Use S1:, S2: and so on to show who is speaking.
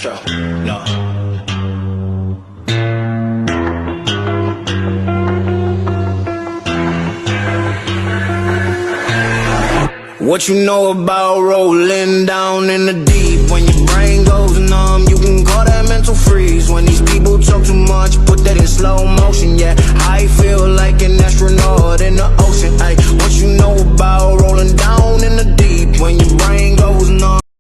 S1: Castro, no. What you know about rolling down in the deep? When your brain goes numb, you can call that mental freeze. When these people talk too much, put that in slow motion. Yeah, I feel like an astronaut in the ocean. Ay, what you know about rolling down in the deep?